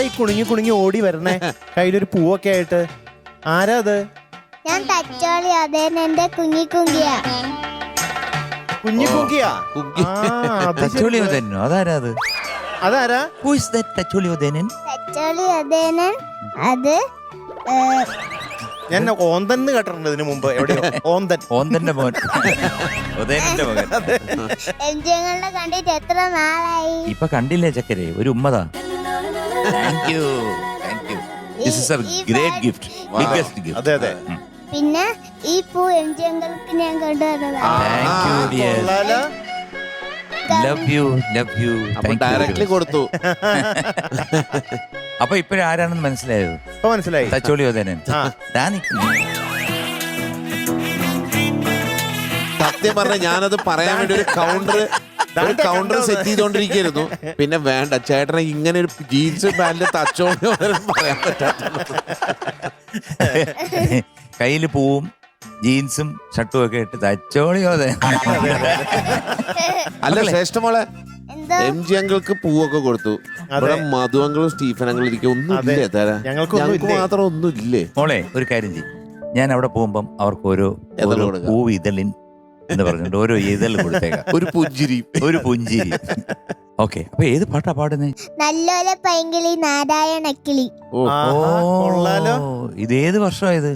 ഈ കുണുങ്ങി കുണുങ്ങി ഓടി വരണേ കയ്യിലൊരു പൂവൊക്കെ ആയിട്ട്? ആരാ അത്? ഞാൻ തച്ചോളി അതേനെ കുഞ്ഞി കുങ്കിയാ. കുഞ്ഞി കുങ്കിയാ? തച്ചോളി ഉദയനോ? അതാരാ അത്? അതാരാ? Who is that Thacholi Udayanan? Thacholi അതേനൻ അത് ഞാൻ ഓന്തൻ കേട്ടിട്ടുണ്ട് ഇതിനു മുമ്പ്. എവിടെയോ ഓന്തൻ. ഓന്തന്റെ മകൻ, ഉദയനന്റെ മകൻ. എംജിങ്ങളുടെ കണ്ടിട്ട് എത്ര നാളായി. ഇപ്പൊ കണ്ടില്ലേ ചക്കരെ? ഒരു ഉമ്മതാ. Thank you, thank you. This is a great gift, biggest gift. അതെ അതെ. പിന്നെ ഈ പൂ എംജിങ്ങൾക്ക് ഞാൻ കൊണ്ടുവന്നതാ. Thank you dear. Love you, love you. Directly കൊടുത്തു. അപ്പൊ ഇപ്പഴാരാണെന്ന് മനസ്സിലായോ? ഇപ്പൊ മനസ്സിലായി. തച്ചോളി ഉദയനൻ. സത്യം പറഞ്ഞ ഞാനത് പറയാൻ വേണ്ടി ഒരു കൗണ്ടർ സെറ്റ് ചെയ്തോണ്ടിരിക്കുന്നു. പിന്നെ വേണ്ട, ചേട്ടനെ ഇങ്ങനെ ഒരു ജീൻസ് പാന്റിൽ തച്ചോളി പറയാൻ പറ്റാത്ത. കയ്യില് പൂവും ജീൻസും ഷർട്ടും ഒക്കെ ഇട്ട് തച്ചോളി ഉദയനൻ. അല്ല ശ്രേഷ്ഠ മോളെ, എന്തോ എം.ജി. അങ്കിൾക്ക് പൂവൊക്കെ കൊടുത്തു. ഇവിടെ മധു അങ്കിളും സ്റ്റീഫൻ അങ്കിളും ഇരിക്കും. ഒന്നും ഇല്ലേ തരാ? ഞങ്ങൾക്ക് മാത്രം ഒന്നും ഇല്ലേ? മോളെ ഒരു കാര്യം ചെയ്യും, ഞാൻ അവിടെ പോകുമ്പം അവർക്ക് ഓരോ പൂവ് ഇതളിൻ എന്ന് പറഞ്ഞിട്ട് ഓരോ ഇതൾ കൊടുത്തേക്കാം. ഒരു പുഞ്ചിരി, ഒരു പുഞ്ചിരി. ഓക്കെ, അപ്പൊ ഏത് പാട്ടാ പാടുന്നേ? നല്ലോല പൈങ്കിളി നാരായണക്കിളി. കൊള്ളാലോ. ഇതേത് വർഷമായത്?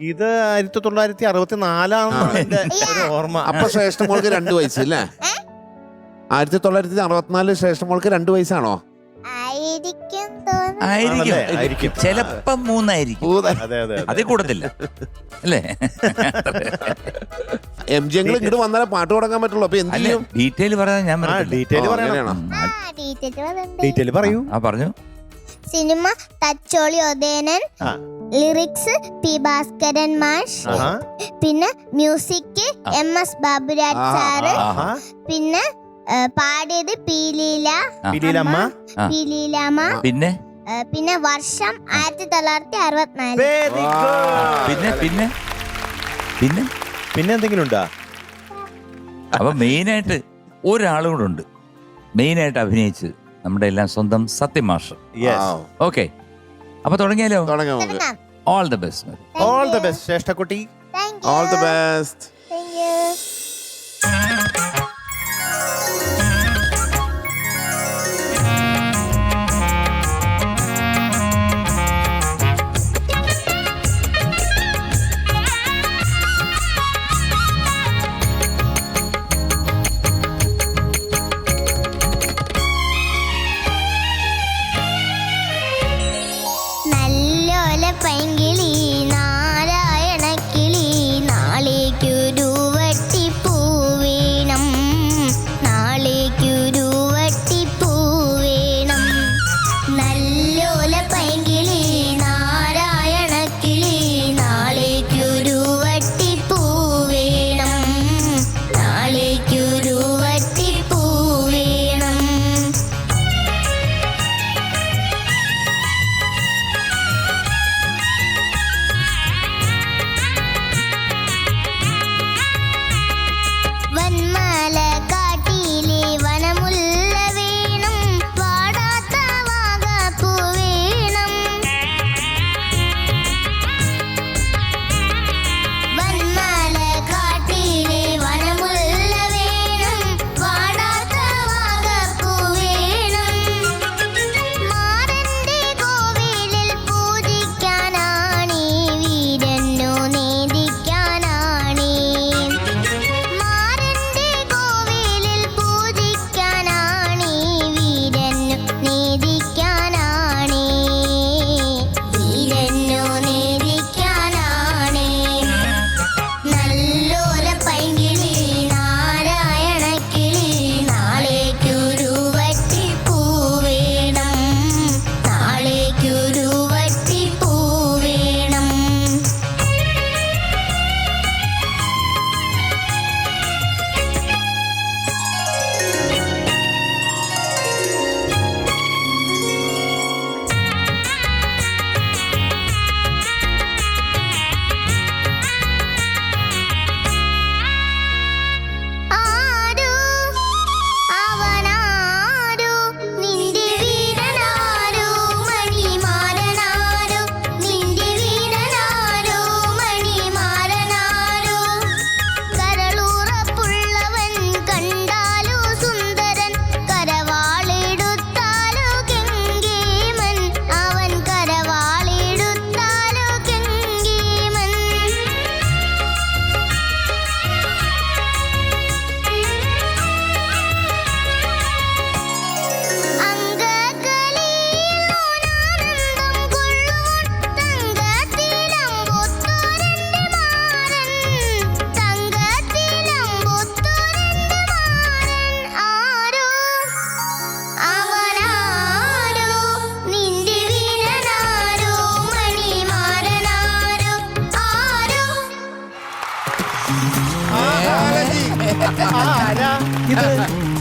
ഇത് 1964 എന്റെ ഒരു ഓർമ്മ. അപ്പൊ ശ്രേഷ്ഠ മോൾക്ക് 2 വയസ്സ് അല്ലേ? 1964 ശ്രേഷ്ഠ മോൾക്ക് 2 വയസ്സാണോ? ആയിരിക്കും തോന്നുന്നു. ആയിരിക്കും, ചിലപ്പം 3 ആയിരിക്കും. അതെ അതെ. അതിൽ കൂടത്തില്ല അല്ലേ? എം.ജി. അങ്കിൾ ഇങ്ങോട്ട് വന്നാലേ പാട്ട് തുടങ്ങാൻ പറ്റുള്ളൂ. അപ്പൊ എന്ത് ചെയ്യും? ഡീറ്റെയിൽ പറയാൻ ഞാൻ ഡീറ്റെയിൽ പറയണം. ഡീറ്റെയിൽ പറയൂ. പറഞ്ഞു. Cinema Thacholi Othenan, lyrics P Bhaskaran മാഷ്, പിന്നെ മ്യൂസിക് MS ബാബുരാജ് സാറ്, പിന്നെ പാടിയത് പീലീലമ്മ, പിന്നെ പിന്നെ വർഷം 1964. പിന്നെ പിന്നെ പിന്നെ പിന്നെ എന്തെങ്കിലും ഉണ്ടോ? അപ്പൊ മെയിനായിട്ട് ഒരാളും കൂടെ ഉണ്ട്, മെയിനായിട്ട് അഭിനയിച്ച് നമ്മുടെ എല്ലാം സ്വന്തം സത്യമാഷ്. ഓക്കെ, അപ്പൊ തുടങ്ങിയാലോ? All the best. All the best ശ്രേഷ്ഠക്കുട്ടി. All the best. പൈങ്കിളി നാരായണക്കിളി നാളേക്കൊരു വട്ടിപ്പൂവേണം, നാളേക്കൊരു വട്ടിപ്പൂവേണം. നല്ലോല പൈങ്കിളി നാരായണക്കിളി നാളേക്കൊരു വട്ടിപ്പൂവേണം, നാളേക്കൊരു വട്ടിപ്പൂവേണം. വന്മാല കാട്ടിലെ വനമുല്ല വേണം, വാടാത്ത വാഗപ്പൂ വേണം. വന്മാല കാട്ടിലെ വനമുല്ല വേണം, വാടാത്ത വാഗപ്പൂ വേണം. മാറന്റെ കോവിലിൽ പൂജിക്കാനാണീ വീരന്നു നീതിക്കാനാണീ. മാറന്റെ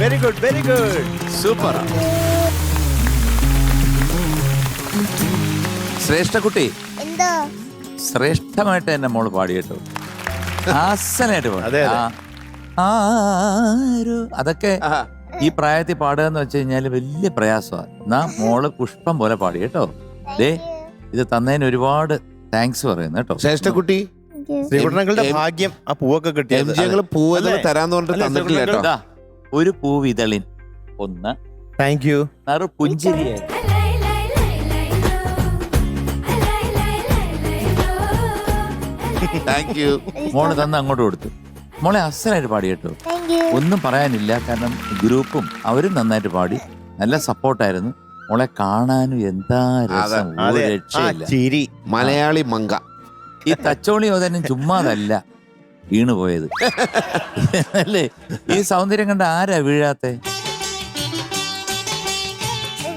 very good very good. Super. Shreshtha കുട്ടി, എന്തോ ശ്രേഷ്ഠമായിട്ട് തന്നെ മോള് പാടി കേട്ടോ. അസലായിട്ട് അതെ, പാടി. ആരോ അതൊക്കെ ഈ പ്രായത്തിൽ പാടുക എന്ന് വെച്ച് കഴിഞ്ഞാല് വലിയ പ്രയാസമാണ്. എന്നാ മോള് പുഷ്പം പോലെ പാടി കേട്ടോ. ദേ ഇത് തന്നതിന് ഒരുപാട് താങ്ക്സ് പറയുന്നു കേട്ടോ. ശ്രേഷ്ഠ കുട്ടി, ശ്രീകുട്ടനങ്ങളുടെ ഭാഗ്യം ആ പൂവൊക്കെ കിട്ടിയത്. MG പൂവെല്ലാം തരാന്ന് പറഞ്ഞിട്ട് തന്നിട്ടില്ല കേട്ടോ. ദാ, ഒരു പൂവിതളിൻ ഒന്ന് താങ്ക് യു. നറു പുഞ്ചിരിയായി. Thank you. മോള് തന്ന് അങ്ങോട്ട് കൊടുത്തു. മോളെ അസലായിട്ട് പാടി കേട്ടോ. Thank you. ഒന്നും പറയാനില്ല, കാരണം ഗ്രൂപ്പും അവരും നന്നായിട്ട് പാടി, നല്ല സപ്പോർട്ടായിരുന്നു. മോളെ കാണാനും എന്താ രസം, ഒരു അതെ, ആ രക്ഷയില്ല. ചിരി. മലയാളി മങ്ക. ഈ തച്ചോളി ഓതനും ചുമ്മാതല്ല വീണുപോയത് അല്ലേ? ഈ സൗന്ദര്യം കണ്ട ആരാ വീഴാത്തെ?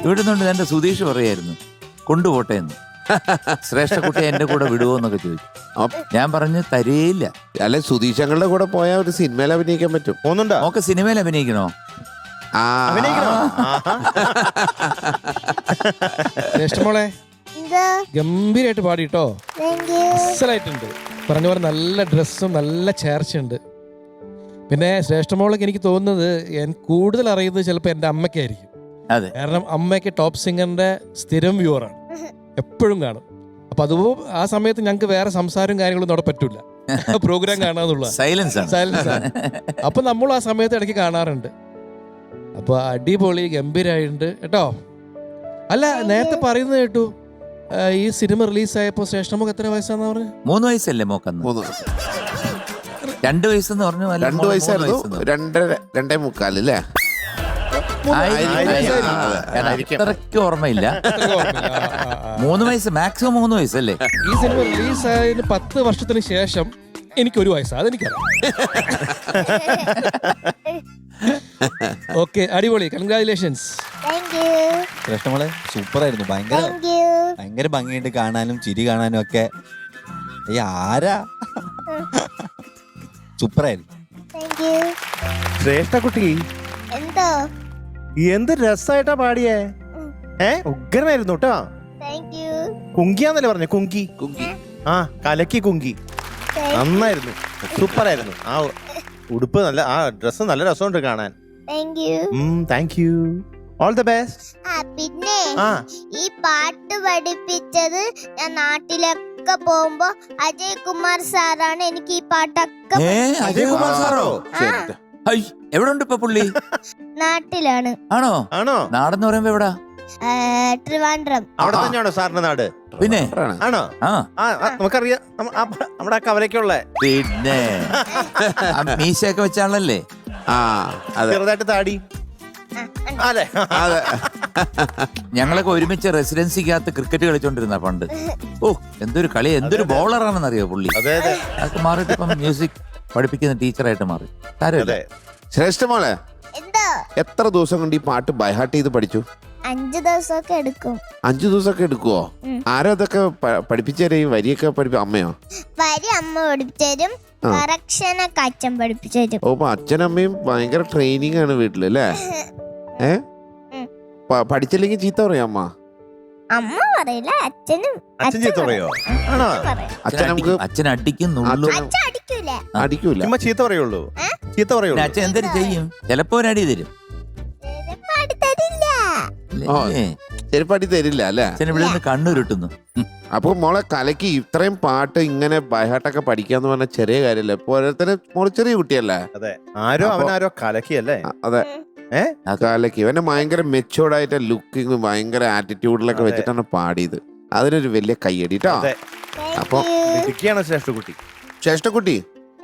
ഇവിടെ നിന്നുണ്ട് എന്റെ സുധീഷ് പറയായിരുന്നു കൊണ്ടുപോട്ടെ എന്ന്. ശ്രേഷ്ഠ കുട്ടി എന്റെ കൂടെ വിടുവോ എന്നൊക്കെ ചോദിച്ചു. ഞാൻ പറഞ്ഞു തരേയില്ല. അല്ലെ, സുധീഷങ്ങളുടെ കൂടെ പോയാൽ ഒരു സിനിമയിൽ അഭിനയിക്കാൻ പറ്റും. പോകുന്നുണ്ടോ? നോക്ക് സിനിമയിൽ അഭിനയിക്കണോ? ആ, അഭിനയിക്കണോ? ജ്യേഷ്ഠമോളെ എന്തോ ഗംഭീരമായിട്ട് പാടിട്ടോ. Thank you. അസലായിട്ടുണ്ട്. പറഞ്ഞ പോലെ നല്ല ഡ്രസ്സും നല്ല ചേർച്ചയുണ്ട്. പിന്നെ ശ്രേഷ്ഠമോളൊക്കെ എനിക്ക് തോന്നുന്നത് ഞാൻ കൂടുതൽ അറിയുന്നത് ചിലപ്പോൾ എൻ്റെ അമ്മയ്ക്കായിരിക്കും. അതെ, കാരണം അമ്മയ്ക്ക് ടോപ്പ് സിംഗറിന്റെ സ്ഥിരം വ്യൂവറാണ്, എപ്പോഴും കാണും. അപ്പൊ അത് ആ സമയത്ത് ഞങ്ങൾക്ക് വേറെ സംസാരവും കാര്യങ്ങളൊന്നും അവിടെ പറ്റൂല, പ്രോഗ്രാം കാണാന്നുള്ള സൈലൻസ് ആണ്. സൈലൻസ് ആണ്. അപ്പൊ നമ്മൾ ആ സമയത്ത് ഇടയ്ക്ക് കാണാറുണ്ട്. അപ്പൊ അടിപൊളി ഗംഭീരായിട്ടുണ്ട് കേട്ടോ. അല്ല, നേരത്തെ പറയുന്നത് കേട്ടു ഈ സിനിമ റിലീസായപ്പോ ശ്രേഷ്ഠമോക്ക് എത്ര വയസ്സാന്ന് പറഞ്ഞു? 3 വയസ്സല്ലേ മോക്കന്ന്? 2 വയസ്സെന്ന് പറഞ്ഞു. 2 വയസ്സായിരുന്നു. 2.25 അല്ലേ? അത്രയ്ക്ക് ഓർമ്മയില്ല. 3 വയസ്സ് മാക്സിമം 3 വയസ്സല്ലേ? ഈ സിനിമ റിലീസായതിന് 10 വർഷത്തിന് ശേഷം എനിക്കൊരു വയസ്സാണ്, അതെനിക്കറിയാം. ഓക്കെ, അടിപൊളി, കൺഗ്രാജുലേഷൻസ്. Thank you. ശ്രേഷ്ഠമോളെ സൂപ്പറായിരുന്നു. Thank you. ഭയങ്കര ഭംഗിയുണ്ട് കാണാനും ചിരി കാണാനും ഒക്കെ. ആരാ സൂപ്പറായിരുന്നു. Thank you. ശ്രേഷ്ഠ കുട്ടി എന്തോ എന്ത് രസായിട്ടാ പാടിയേ. ഉഗ്രനായിരുന്നു കേട്ടോ. Thank U. കുങ്കിയാന്നല്ലേ പറഞ്ഞേ? കുങ്കി. ആ, കലക്കി കുങ്കി. താങ്ക് നന്നായിരുന്നു, സൂപ്പറായിരുന്നു. ആ ഉടുപ്പ് നല്ല, ആ ഡ്രസ്സ് നല്ല രസമുണ്ട് കാണാൻ. You. Thank you. All the best. പിന്നെ ആ, ഈ പാട്ട് പഠിപ്പിച്ചത് ഞാൻ നാട്ടിലൊക്കെ പോകുമ്പോ അജയ് കുമാർ സാറാണ് എനിക്ക് ഈ പാട്ടൊക്കെ അജയ് കുമാർ സാറോ? എവിടെ ഉണ്ട് ഇപ്പൊ പുള്ളി? നാട്ടിലാണ്. ആണോ? ആണോ? നാടെന്ന് പറയുമ്പോ എവിടാ? ട്രിവാൻഡ്രം. അവിടെ തന്നെയാണോ സാറിന്റെ നാട്? പിന്നെ ആണോ? ആ നമുക്കറിയാം, നമ്മുടെ ആ കവലയ്ക്കുള്ള പിന്നെ മീശയൊക്കെ വെച്ചാണല്ലേ? ആ, അതെ ചെറുതായിട്ട് താടി. അതെ, അതെ. ഞങ്ങളൊക്കെ ഒരുമിച്ച് റെസിഡൻസിക്കകത്ത് ക്രിക്കറ്റ് കളിച്ചോണ്ടിരുന്ന പണ്ട്. ഓ, എന്തൊരു കളി, എന്തൊരു ബോളറാണെന്ന് അറിയോ പുള്ളി. അതെ അതെ അതൊക്കെ മാറിയിട്ട് ഇപ്പം മ്യൂസിക് പഠിപ്പിക്കുന്ന ടീച്ചറായിട്ട് മാറി. സാരമില്ല. അതെ. ശ്രേഷ്ഠമോളെ, എന്തോ എത്ര ദിവസം കൊണ്ട് ഈ പാട്ട് ബൈഹാർട്ട് ചെയ്ത് പഠിച്ചു? 5 ദിവസമൊക്കെ എടുക്കും. 5 ദിവസമൊക്കെ എടുക്കുവോ? ആരോ അതൊക്കെ പഠിപ്പിച്ചേരെ? ഈ വരിയൊക്കെ അമ്മയോ? വരി അമ്മ പഠിപ്പിച്ചുതരും, കറക്ഷനൊക്കെ അച്ഛൻ പഠിപ്പിച്ചുതരും. ഓ, അച്ഛനമ്മയും ഭയങ്കര ട്രെയിനിങ് ആണ് വീട്ടിലല്ലേ? പഠിച്ചില്ലെങ്കിൽ ചീത്ത പറയാം അമ്മ? അമ്മ പറയില്ല, അച്ഛനും അച്ഛൻ ചീത്ത പറയോ? ആണോ? അച്ഛൻ നമുക്ക് അച്ഛൻ അടിക്കുന്നുള്ളൂ. അച്ഛൻ അടിക്കൂല. അടിക്കൂല. ചുമ്മാ ചീത്ത പറയുള്ളൂ, ചീത്ത പിന്നെ പറയുള്ളൂ. അച്ഛൻ എന്തൊരു ചെയ്യും? ചിലപ്പോ ഒരു അടി തരും. ചിലപ്പോ അടുത്തതില്ല. ഓ. അല്ലേ? ചിലപ്പോ അടി തരില്ല അല്ലേ? അച്ഛൻ ഇവിടെ നിന്ന് കണ്ണുരുട്ടുന്നു. അപ്പൊ മോളെ കലക്കി ഇത്രയും പാട്ട് ഇങ്ങനെ ബൈഹാർട്ടൊക്കെ പഠിക്കാന്ന് പറഞ്ഞ ചെറിയ കാര്യമല്ലേ? ഇപ്പൊ ഓരോരുത്തരെ മോള് ചെറിയ കുട്ടിയല്ലേ? അതെ, ആരോ അവനാരോ കലക്കിയല്ലേ? അതെ, കലക്കി. അവന്റെ ഭയങ്കര മെച്ചോർഡ് ആയിട്ട് ലുക്കിങ്, ഭയങ്കര ആറ്റിറ്റ്യൂഡിലൊക്കെ വെച്ചിട്ടാണ് പാടിയത്. അതിനൊരു വലിയ കയ്യടി ട്ടോ. അതെ. അപ്പൊ ഇതൊക്കെയാണ് ശ്രേഷ്ഠ കുട്ടി. ശ്രേഷ്ഠക്കുട്ടി,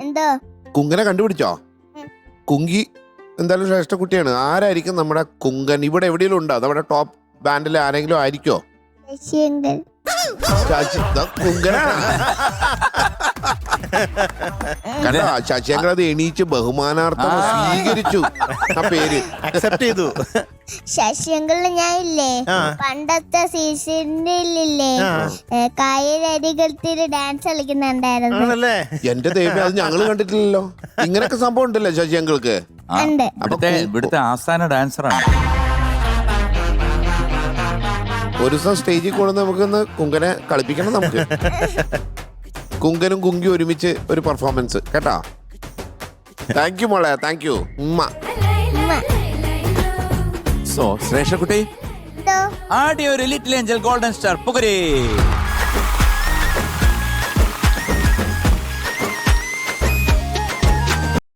എന്തോ കുങ്കനെ കണ്ടുപിടിച്ചോ? കുങ്കി എന്തായാലും ശ്രേഷ്ഠക്കുട്ടിയാണ്. ആരായിരിക്കും നമ്മുടെ കുങ്കൻ? ഇവിടെ എവിടെയെങ്കിലും ഉണ്ടോ? നമ്മുടെ ടോപ്പ് ബാൻഡിൽ ആരെങ്കിലും ആയിരിക്കോ? ശശിയങ്കൽ. കുങ്കനാണ്. കണ്ടോ ശശിശങ്കർ അത് എണീച്ച് ബഹുമാനാർത്ഥം സ്വീകരിച്ചു ആ പേര്. അക്സെപ്റ്റ് ചെയ്തു. ശശിയങ്കളിൽ ഞാൻ ഇല്ലേ പണ്ടത്തെ സീസണിലില്ലേ കായലരികത്തിൽ ഡാൻസ് കളിക്കുന്നുണ്ടായിരുന്നു. ആണല്ലേ? എന്റെ ദൈവം അത് ഞങ്ങള് കണ്ടിട്ടില്ലല്ലോ. ഇങ്ങനൊക്കെ സംഭവം ഉണ്ടല്ലോ ശശിശങ്കർക്ക്. ഉണ്ട്. ഇവിടുത്തെ ആസ്ഥാന ഡാൻസറാണ്. ഒരു ദിവസം സ്റ്റേജിൽ കൊണ്ടുവന്ന് നമുക്കൊന്ന് കുങ്കനെ കളിപ്പിക്കണം. നമുക്ക് കുങ്കനും കുങ്കി ഒരുമിച്ച് ഒരു പെർഫോമൻസ് കേട്ടാ. താങ്ക് യു മോളെ, താങ്ക് യു ഉമ്മ. സോ ശ്രേഷ്ഠ കുട്ടി എന്തോ ആദ്യ ഒരു ലിറ്റിൽ ഏഞ്ചൽ ഗോൾഡൻ സ്റ്റാർ പുകരേ.